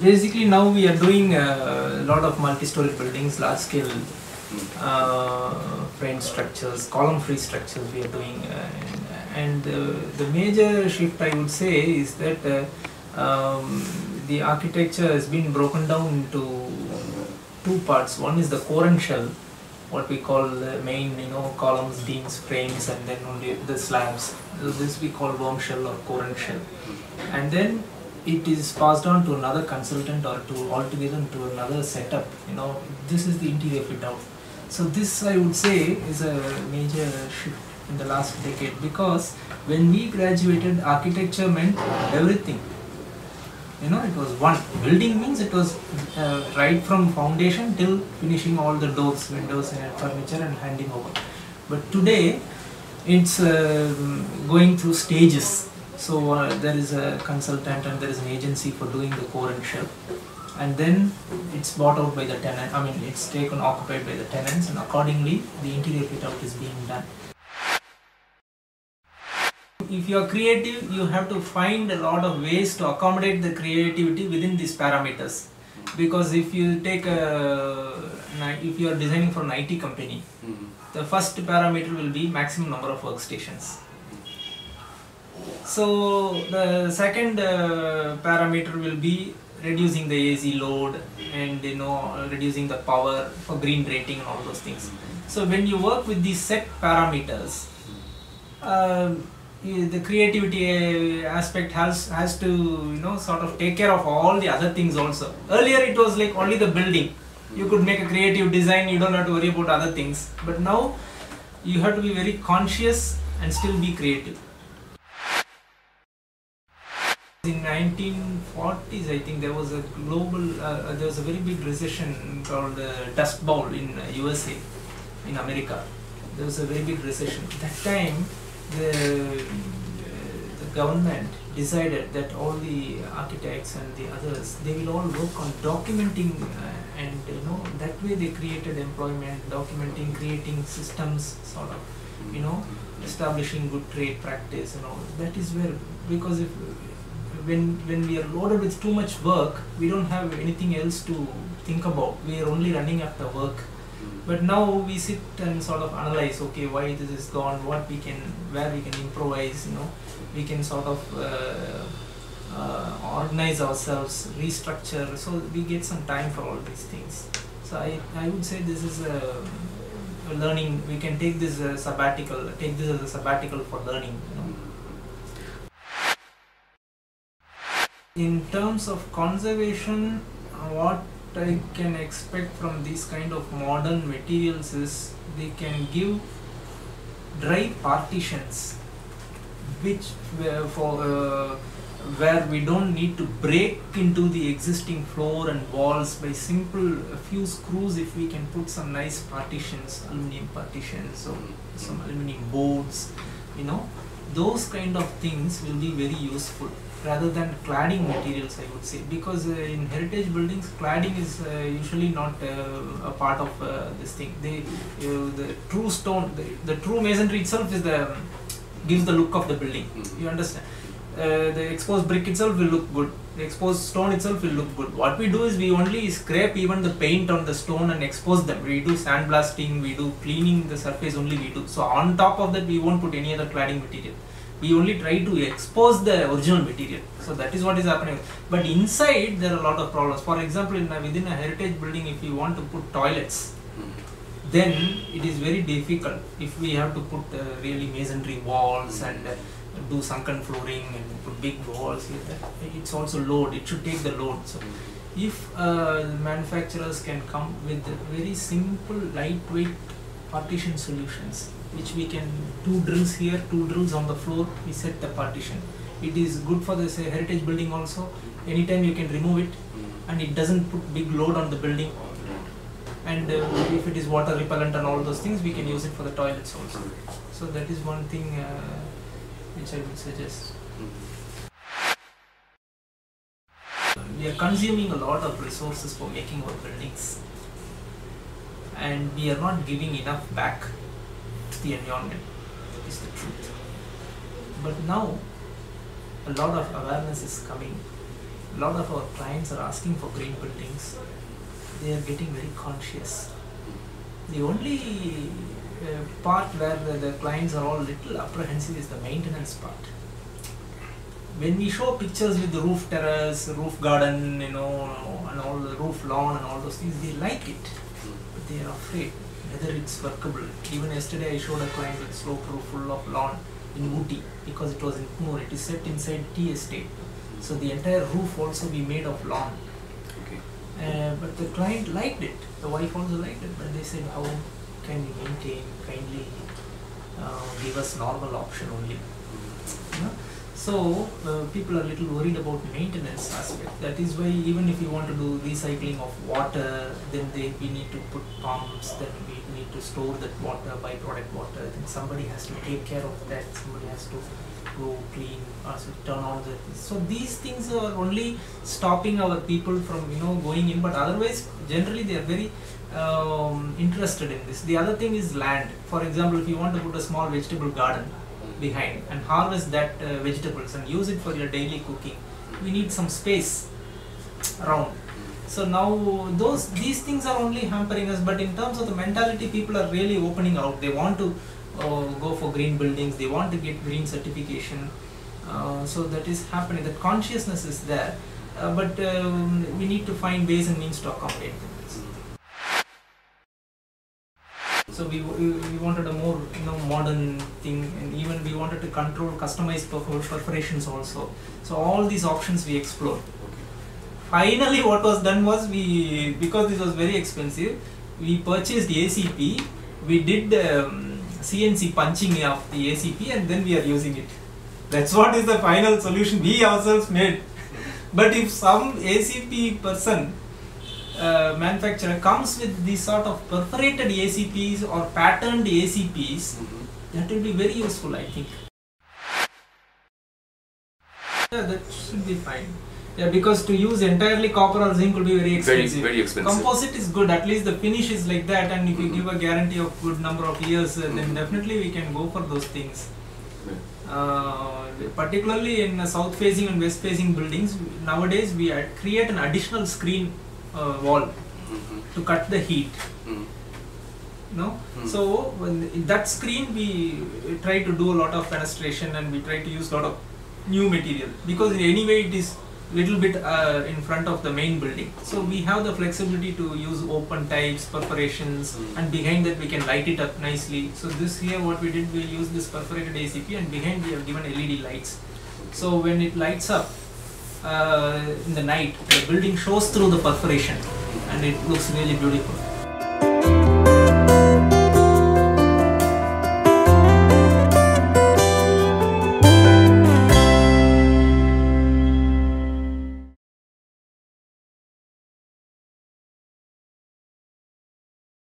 basically now we are doing a lot of multi-story buildings, large scale frame structures, column free structures we are doing, and the major shift I would say is that the architecture has been broken down into two parts. One is the core and shell, what we call the main, columns, beams, frames, and then only the slabs. So this we call worm shell or core and shell. And then it is passed on to another consultant or to altogether to another setup. This is the interior fit out. So this I would say is a major shift in the last decade, because when we graduated, architecture meant everything. It was one building, means it was right from foundation till finishing all the doors, windows and furniture and handing over. But today it's going through stages. So there is a consultant and there is an agency for doing the core and shell, and then it's bought out by the tenant. It's taken occupied by the tenants, and accordingly the interior fit out is being done. If you are creative, you have to find a lot of ways to accommodate the creativity within these parameters. Because if you take if you are designing for an IT company, the first parameter will be maximum number of workstations. So the second parameter will be reducing the AC load and reducing the power for green rating and all those things. So when you work with these set parameters, the creativity aspect has to sort of take care of all the other things also. Earlier it was like only the building. You could make a creative design, you don't have to worry about other things. But now you have to be very conscious and still be creative. In 1940s, I think there was a there was a very big recession called the Dust Bowl in USA, in America. There was a very big recession. At that time, the government decided that all the architects and the others, they will all work on documenting and that way they created employment, documenting, creating systems, sort of, establishing good trade practice and all. That is where, because when we are loaded with too much work, we don't have anything else to think about. We are only running after work. But now we sit and sort of analyze, okay, why this is gone, where we can improvise, we can sort of organize ourselves, restructure, so we get some time for all these things. So I would say this is a learning. We can take this as a sabbatical, for learning. In terms of conservation, what I can expect from these kind of modern materials is they can give dry partitions, which where we don't need to break into the existing floor and walls by a few screws. If we can put some nice partitions, aluminum partitions or some aluminum boards, those kind of things will be very useful, rather than cladding materials, I would say, because in heritage buildings, cladding is usually not a part of this thing. The true stone, the true masonry itself gives the look of the building. You understand? The exposed brick itself will look good. The exposed stone itself will look good. What we do is we only scrape even the paint on the stone and expose them. We do sandblasting, we do cleaning the surface only we do. So on top of that, we won't put any other cladding material. We only try to expose the original material. So that is what is happening. But inside there are a lot of problems. For example, within a heritage building, if you want to put toilets, then it is very difficult. If we have to put really masonry walls and do sunken flooring and put big walls here, it's also load. It should take the load. So if manufacturers can come with very simple, lightweight partition solutions, which we can, 2 drills here, 2 drills on the floor, we set the partition. It is good for this heritage building also. Anytime you can remove it, and it doesn't put big load on the building. And if it is water repellent and all those things, we can use it for the toilets also. So that is one thing which I would suggest. We are consuming a lot of resources for making our buildings, and we are not giving enough back to the environment, is the truth. But now a lot of awareness is coming, a lot of our clients are asking for green buildings. They are getting very conscious. The only part where the clients are all little apprehensive is the maintenance part. When we show pictures with the roof terrace, roof garden, and all the roof lawn and all those things, they like it, but they are afraid whether it's workable. Even yesterday I showed a client with slope roof full of lawn in Ooty, because it was in Kunur. It is set inside tea estate, so the entire roof also be made of lawn. Okay. But the client liked it. The wife also liked it, but they said, how can you maintain? Kindly give us normal option only. So people are a little worried about maintenance aspect. That is why even if you want to do recycling of water, then we need to put pumps, then we need to store that water, byproduct water, then somebody has to take care of that, somebody has to go clean, also turn on the... So these things are only stopping our people from going in, but otherwise generally they are very interested in this. The other thing is land. For example, if you want to put a small vegetable garden behind and harvest that vegetables and use it for your daily cooking, we need some space around. So now these things are only hampering us, but in terms of the mentality, people are really opening out. They want to go for green buildings, they want to get green certification. So that is happening, that consciousness is there, but we need to find ways and means to accommodate them. So we wanted a more modern thing, and even we wanted to control customized perforations also. So all these options we explored. Finally what was done was, because this was very expensive, we purchased ACP, we did CNC punching of the ACP, and then we are using it. That's what is the final solution we ourselves made. But if some ACP person, manufacturer comes with these sort of perforated ACPs or patterned ACPs, that will be very useful, I think. Yeah, that should be fine. Yeah, because to use entirely copper or zinc will be very expensive. Very expensive. Composite is good, at least the finish is like that, and if you give a guarantee of good number of years, then definitely we can go for those things. Particularly in south facing and west facing buildings, nowadays we create an additional screen wall to cut the heat. So in that screen we try to do a lot of fenestration, and we try to use a lot of new material, because in any way it is little bit in front of the main building. So we have the flexibility to use open types, perforations, and behind that we can light it up nicely. So this here what we did, we used this perforated ACP, and behind we have given LED lights. So when it lights up in the night, the building shows through the perforation, and it looks really beautiful.